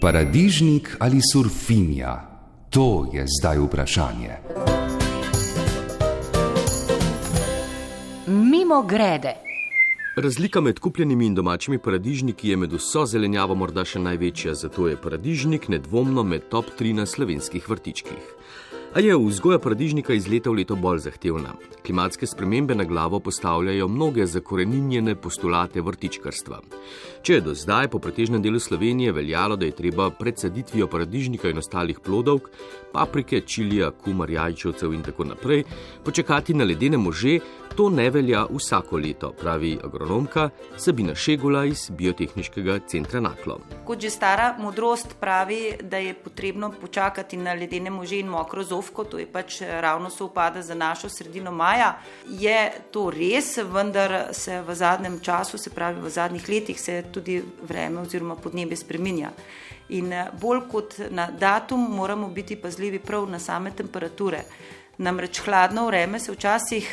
Paradižnik ali surfinja? To je zdaj vprašanje. Mimogrede. Razlika med kupljenimi in domačimi paradižniki je med vso zelenjavo morda še največja, zato je paradižnik nedvomno med top 3 na slovenskih vrtičkih. A je vzgoja paradižnika iz leta v leto bolj zahtevna. Klimatske spremembe na glavo postavljajo mnoge zakoreninjene postulate vrtičkarstva. Če je do zdaj po pretežnem delu Slovenije veljalo, da je treba pred saditvijo paradižnika in ostalih plodovk, paprike, čilija, kumar, jajčevcev in tako naprej, počakati na ledene može, to ne velja vsako leto, pravi agronomka Sabina Šegula iz Biotehniškega centra Naklo. Kot že stara modrost pravi, da je potrebno počakati na ledene može in mokro zofko, to je pač ravno sovpada za našo sredino maja. Je to res, vendar se v zadnjem času, se pravi v zadnjih letih, se tudi vreme oziroma podnebje spreminja. In bolj kot na datum moramo biti pazljivi prav na same temperature. Namreč hladno vreme se včasih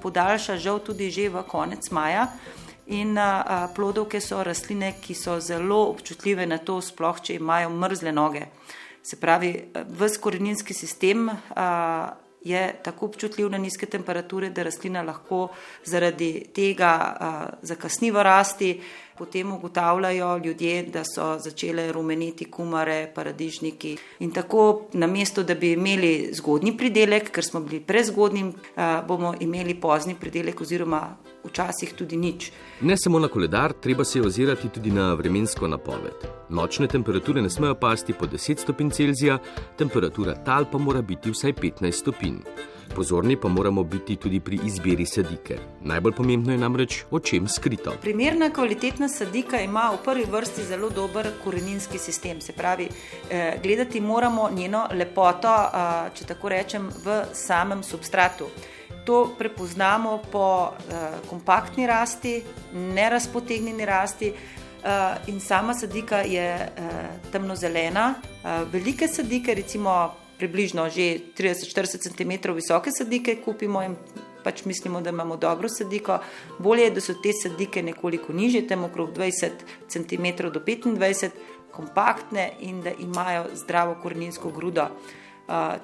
podaljša žal tudi že v konec maja in plodovke so rastline, ki so zelo občutljive na to, sploh če imajo mrzle noge. Se pravi, ves koreninski sistem je tako občutljiv na nizke temperature, da rastlina lahko zaradi tega zakasniva rasti. Potem ugotavljajo ljudje, da so začele rumeneti kumare, paradižniki. In tako namesto, da bi imeli zgodnji pridelek, ker smo bili prezgodnji, bomo imeli pozni pridelek oziroma včasih tudi nič. Ne samo na koledar, treba se ozirati tudi na vremensko napoved. Nočne temperature ne smejo pasti pod 10 stopinj Celzija, temperatura tal pa mora biti vsaj 15 stopinj. Pozorni pa moramo biti tudi pri izbiri sadike. Najbolj pomembno je namreč, o čem skrito. Primerna kvalitetna sadika ima v prvi vrsti zelo dober koreninski sistem. Se pravi, gledati moramo njeno lepoto, če tako rečem, v samem substratu. To prepoznamo po kompaktni rasti, nerazpotegnjeni rasti in sama sadika je temnozelena. Velike sadike, recimo približno že 30-40 cm visoke sadike kupimo in pač mislimo, da imamo dobro sadiko. Bolje je, da so te sadike nekoliko nižje, tam okrog 20 cm do 25, kompaktne in da imajo zdravo koreninsko grudo.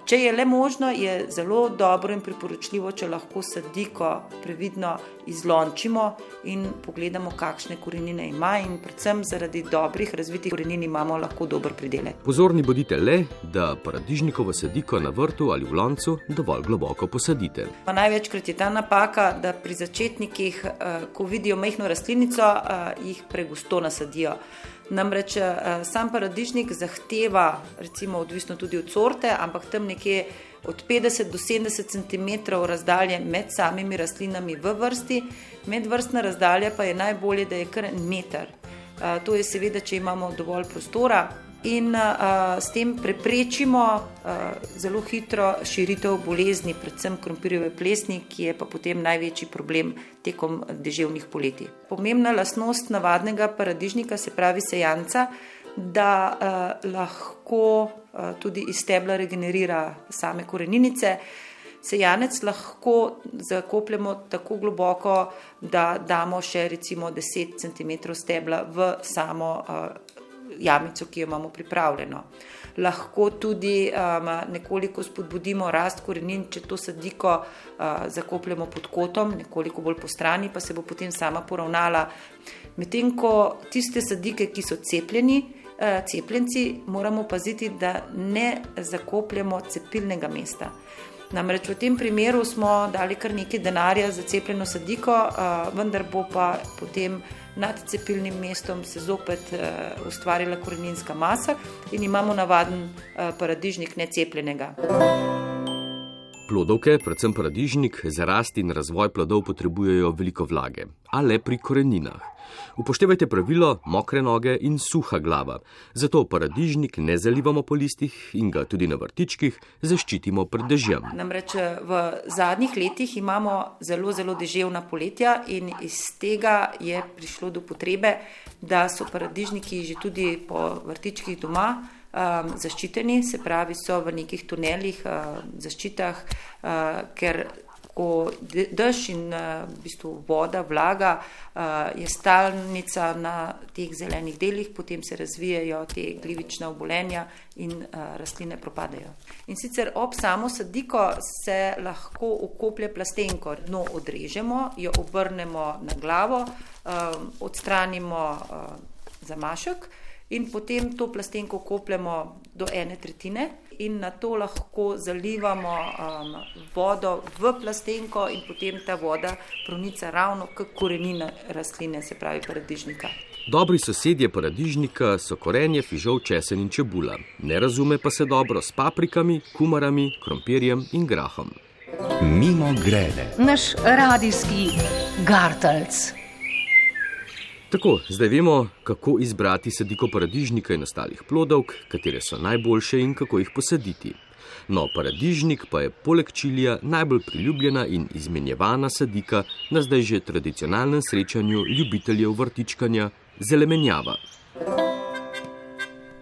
Če je le možno, je zelo dobro in priporočljivo, če lahko sadiko previdno izlončimo in pogledamo, kakšne korenine ima in predvsem zaradi dobrih razvitih korenin imamo lahko dober pridelek. Pozorni bodite le, da paradižnikovo sadiko na vrtu ali v loncu dovolj globoko posadite. Največkrat je ta napaka, da pri začetnikih, ko vidijo majhno rastlinico, jih pregusto nasadijo. Namreč sam paradižnik zahteva, recimo odvisno tudi od sorte, ampak tam nekje od 50 do 70 cm razdalje med samimi rastlinami v vrsti, medvrstna razdalja pa je najbolje, da je kar meter. To je seveda, če imamo dovolj prostora in s tem preprečimo zelo hitro širitev bolezni, predvsem krompirjeve plesni, ki je pa potem največji problem tekom deževnih poletij. Pomembna lastnost navadnega paradižnika, se pravi sejanca, da lahko tudi iz stebla regenerira same koreninice. Sejanec lahko zakopljemo tako globoko, da damo še recimo 10 cm stebla v samo jamico, ki jo imamo pripravljeno. Lahko tudi nekoliko spodbudimo rast korenin, če to sadiko zakopljemo pod kotom, nekoliko bolj po strani, pa se bo potem sama poravnala. Medtem ko tiste sadike, ki so cepljenci, moramo paziti, da ne zakopljemo cepilnega mesta. Namreč v tem primeru smo dali kar nekaj denarja za cepljeno sadiko, vendar bo pa potem nad cepilnim mestom se zopet ustvarila koreninska masa in imamo navaden paradižnik necepljenega. Plodovke, predvsem paradižnik, za rast in razvoj plodov potrebujejo veliko vlage, a le pri koreninah. Upoštevajte pravilo mokre noge in suha glava. Zato paradižnik ne zalivamo po listih in ga tudi na vrtičkih zaščitimo pred dežjem. Namreč v zadnjih letih imamo zelo deževna poletja in iz tega je prišlo do potrebe, da so paradižniki že tudi po vrtičkih doma zaščiteni, se pravi so v nekih tunelih, zaščitah, ker ko dež in v bistvu voda, vlaga je stalnica na teh zelenih delih, potem se razvijajo te glivična obolenja in rastline propadajo. In sicer ob samo sadiko se lahko okoplje plastenko, dno odrežemo, jo obrnemo na glavo, odstranimo zamašek in potem to plastenko kopljemo do 1/3 in na to lahko zalivamo vodo v plastenko in potem ta voda pronica ravno k korenini rastline, se pravi paradižnika. Dobri sosedje paradižnika so korenje, fižol, česen in čebula. Ne razume pa se dobro s paprikami, kumarami, krompirjem in grahom. Mimogrede. Naš radijski gartelc. Tako, zdaj vemo, kako izbrati sadiko paradižnika in ostalih plodovk, katere so najboljše in kako jih posaditi. No, paradižnik pa je poleg čilija najbolj priljubljena in izmenjevana sadika na zdaj že tradicionalnem srečanju ljubiteljev vrtičkanja zelemenjava.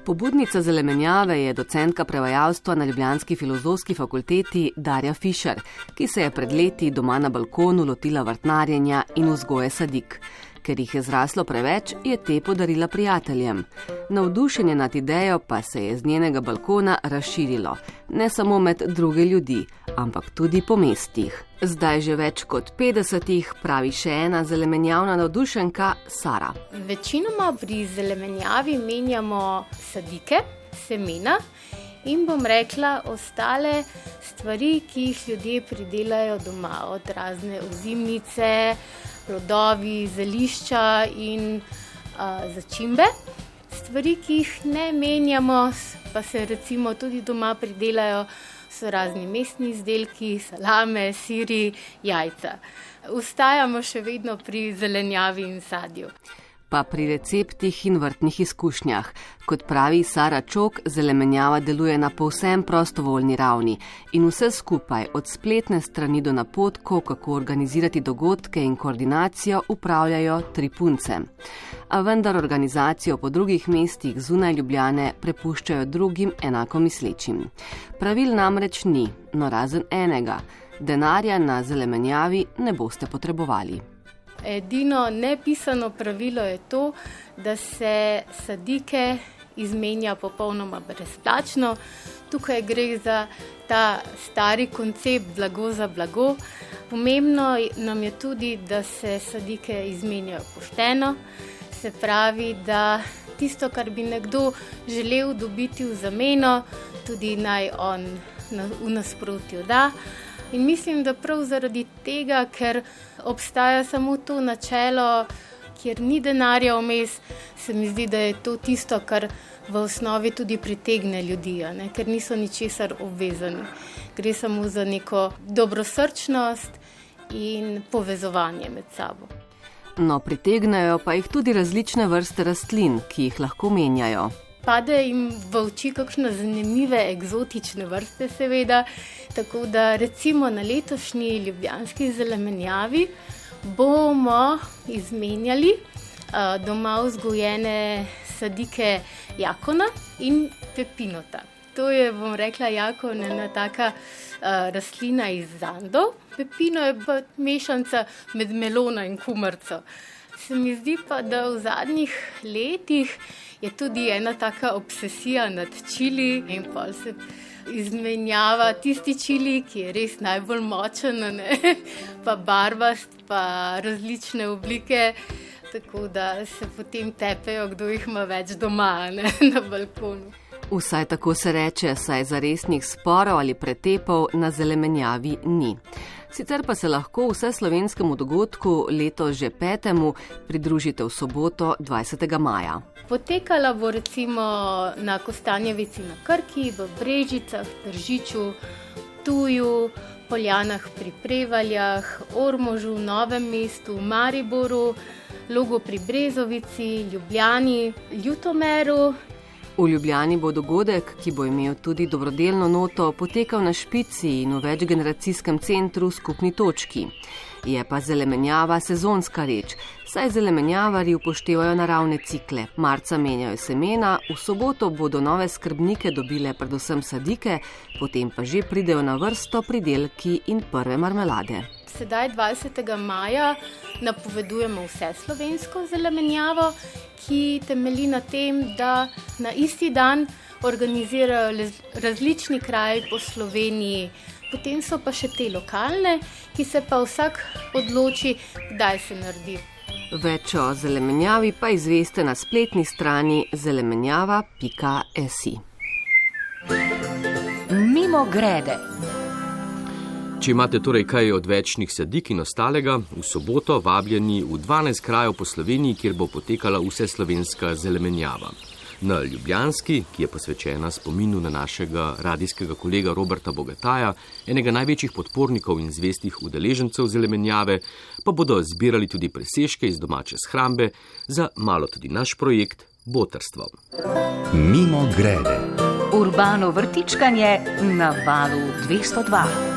Pobudnica zelemenjave je docentka prevajalstva na ljubljanski filozofski fakulteti Darja Fišer, ki se je pred leti doma na balkonu lotila vrtnarjenja in vzgoje sadik. Ker jih je zraslo preveč, je te podarila prijateljem. Navdušenje nad idejo pa se je z njenega balkona razširilo, ne samo med druge ljudi, ampak tudi po mestih. Zdaj že več kot 50, pravi še ena zelemenjavna navdušenka, Sara. Večinoma pri zelemenjavi menjamo sadike, semena in bom rekla ostale stvari, ki jih ljudje pridelajo doma, od razne ozimnice, plodovi, zelišča in začimbe. Stvari, ki jih ne menjamo, pa se recimo tudi doma pridelajo, so razni mesni izdelki, salame, siri, jajca. Ostajamo še vedno pri zelenjavi in sadju. Pa pri receptih in vrtnih izkušnjah. Kot pravi Sara Čok, zelemenjava deluje na povsem prostovoljni ravni in vse skupaj, od spletne strani do napotkov, kako organizirati dogodke in koordinacijo, upravljajo 3 punce. A vendar organizacijo po drugih mestih zunaj Ljubljane prepuščajo drugim enako mislečim. Pravil namreč ni, no razen enega. Denarja na zelemenjavi ne boste potrebovali. Edino nepisano pravilo je to, da se sadike izmenja popolnoma brezplačno. Tukaj gre za ta stari koncept blago za blago. Pomembno nam je tudi, da se sadike izmenjajo pošteno. Se pravi, da tisto, kar bi nekdo želel dobiti v zameno, tudi naj on v nasprotju da. In mislim, da prav zaradi tega, ker obstaja samo to načelo, kjer ni denarja vmes, se mi zdi, da je to tisto, kar v osnovi tudi pritegne ljudi, ker niso ničesar obvezani. Gre samo za neko dobrosrčnost in povezovanje med sabo. No, pritegnajo pa jih tudi različne vrste rastlin, ki jih lahko menjajo. Pade jim v oči kakšne zanimive, eksotične vrste seveda, tako da recimo na letošnji ljubljanski zelemenjavi bomo izmenjali doma vzgojene sadike jakona in pepinota. To je, bom rekla, jakon, ena taka rastlina iz Andov. Pepino je pa mešanca med melona in kumarco. Se mi zdi pa, da v zadnjih letih je tudi ena taka obsesija nad čili in pa se izmenjava tisti čili, ki je res najbolj močen, pa barvast, pa različne oblike, tako da se potem tepejo, kdo jih ima več doma, na balkonu. Vsaj tako se reče, saj zaresnih sporov ali pretepov na zelemenjavi ni. Sicer pa se lahko vseslovenskemu dogodku, letos že 5., pridružite v soboto 20. maja. Potekala bo recimo na Kostanjevici na Krki, v Brežicah, Tržiču, Ptuju, Poljanah pri Prevaljah, Ormožu, Novem mestu, Mariboru, Logu pri Brezovici, Ljubljani, Ljutomeru. V Ljubljani bo dogodek, ki bo imel tudi dobrodelno noto, potekal na Špici in v večgeneracijskem centru Skupni točki. Je pa zelemenjava sezonska reč, saj zelemenjavari upoštevajo naravne cikle. Marca menjajo semena, v soboto bodo nove skrbnike dobile predvsem sadike, potem pa že pridejo na vrsto pridelki in prve marmelade. Sedaj 20. maja napovedujemo vseslovensko zelemenjavo, ki temelji na tem, da na isti dan organizirajo različni kraji po Sloveniji. Potem so pa še te lokalne, ki se pa vsak odloči, kdaj se naredi. Več o zelemenjavi pa izveste na spletni strani zelemenjava.si. Mimogrede. Če imate torej kaj odvečnih sadik in ostalega, v soboto vabljeni v 12 krajev po Sloveniji, kjer bo potekala vseslovenska zelemenjava. Na Ljubljanski, ki je posvečena spominu na našega radijskega kolega Roberta Bogataja, enega največjih podpornikov in zvestih udeležencev zelemenjave, pa bodo zbirali tudi presežke iz domače shrambe za malo tudi naš projekt Botrstvo. Mimogrede. Urbano vrtičkanje na valu 202.